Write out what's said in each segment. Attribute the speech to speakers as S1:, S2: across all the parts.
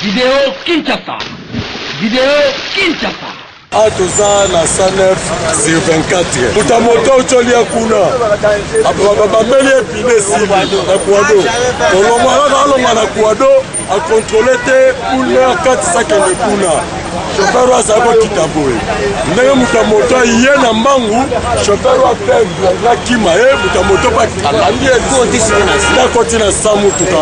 S1: Vidéo Kinshasa. Vidéo Kinshasa.
S2: Toza na 109/24 mutamoto ucholia kuna babeli epine sili na kuado olomaka na kuado akontrole te pule akatisa kende kuna shofero azali kokita boye ndenge mutamoto aye na mbangu shofero aperdre akima ye mutamoto bakalandi ekoti na sa mutuka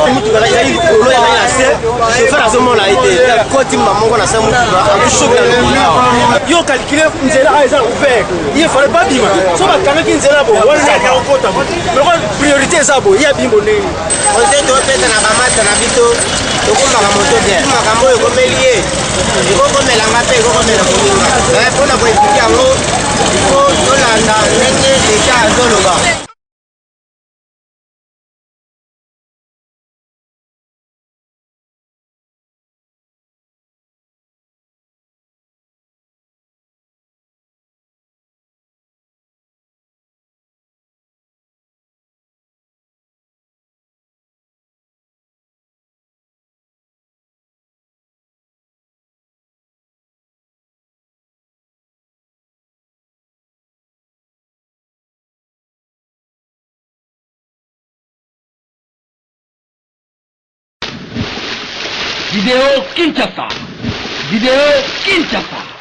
S3: yo calculé nzela eza ouvert il fallait pas bima so bakangaki nzela bo wana ya okota mais priorité eza bo ya bimbo ndenge
S4: oze topeta na bamata na bito tokomaka moto bien makambo oyo ekomeli ye ekokomelanga mpe ekokomela kolinga mpona koepiki yango ifo tolanda ndenge leta azoloba.
S1: Vidéo Kinshasa. Vidéo Kinshasa.